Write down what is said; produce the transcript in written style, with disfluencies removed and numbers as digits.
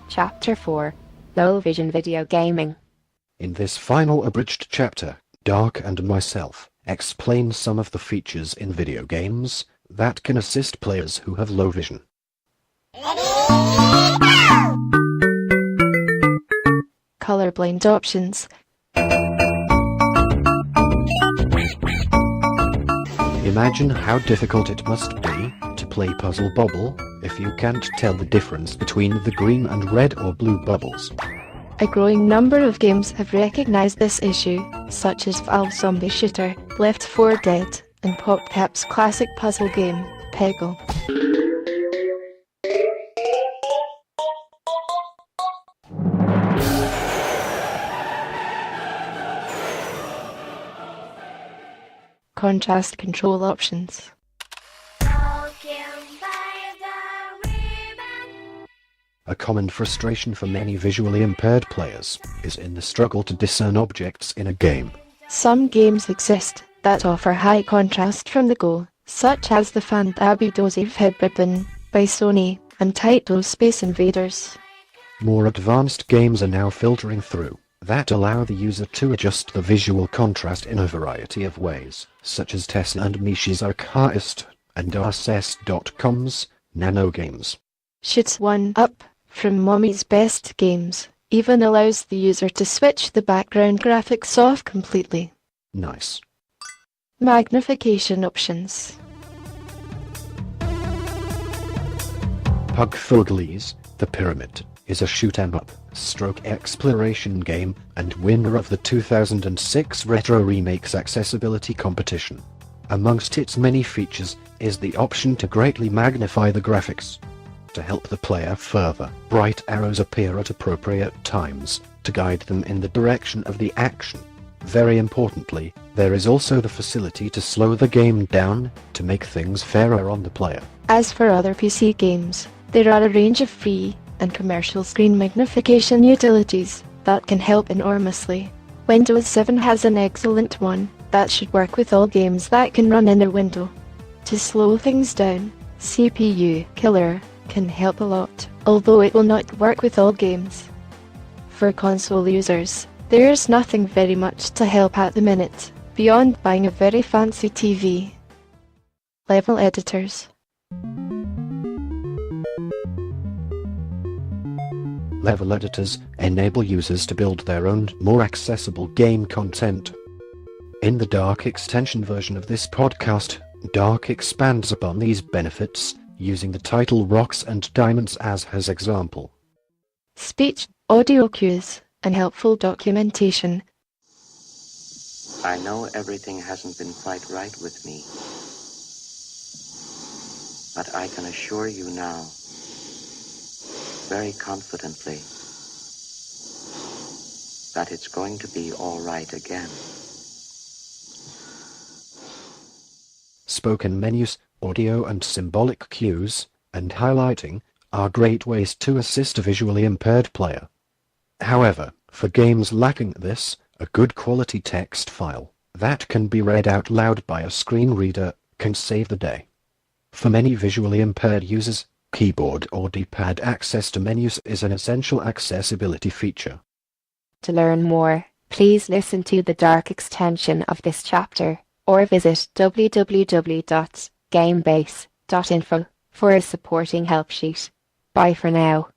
Chapter 4: Low Vision Video Gaming. In this final abridged chapter, Dark and myself explain some of the features in video games that can assist players who have low vision. Colorblind Options. Imagine how difficult it must be to play Puzzle Bobble if you can't tell the difference between the green and red or blue bubbles. A growing number of games have recognized this issue, such as Valve's Zombie Shooter, Left 4 Dead, and PopCap's classic puzzle game, Peggle. Contrast control options. A common frustration for many visually impaired players is in the struggle to discern objects in a game. Some games exist that offer high contrast from the go, such as the Fantabulous Ribbon by Sony and Taito's Space Invaders. More advanced games are now filtering through that allow the user to adjust the visual contrast in a variety of ways, such as Tessa and Mishi's Archaist and RSS.com's Nanogames. Shoots 1 Up from Mommy's Best Games even allows the user to switch the background graphics off completely. Nice. Magnification Options. Pugfuglies, The Pyramid, is a shoot-'em-up, stroke exploration game and winner of the 2006 Retro Remakes Accessibility Competition. Amongst its many features is the option to greatly magnify the graphics. To help the player further, bright arrows appear at appropriate times to guide them in the direction of the action. Very importantly, there is also the facility to slow the game down to make things fairer on the player. As for other PC games, there are a range of free and commercial screen magnification utilities that can help enormously. Windows 7 has an excellent one that should work with all games that can run in a window. To slow things down, CPU Killer can help a lot, although it will not work with all games. For console users, there's nothing very much to help at the minute, beyond buying a very fancy TV. Level editors. Level editors enable users to build their own, more accessible game content. In the Dark extension version of this podcast, Dark expands upon these benefits, using the title Rocks and Diamonds as his example. Speech, audio cues, and helpful documentation. I know everything hasn't been quite right with me, but I can assure you now, very confidently, that it's going to be all right again. Spoken menus, audio and symbolic cues, and highlighting are great ways to assist a visually impaired player. However, for games lacking this, a good quality text file that can be read out loud by a screen reader can save the day. For many visually impaired users, keyboard or D-pad access to menus is an essential accessibility feature. To learn more, please listen to the Dark extension of this chapter, or visit www.gamebase.info for a supporting help sheet. Bye for now.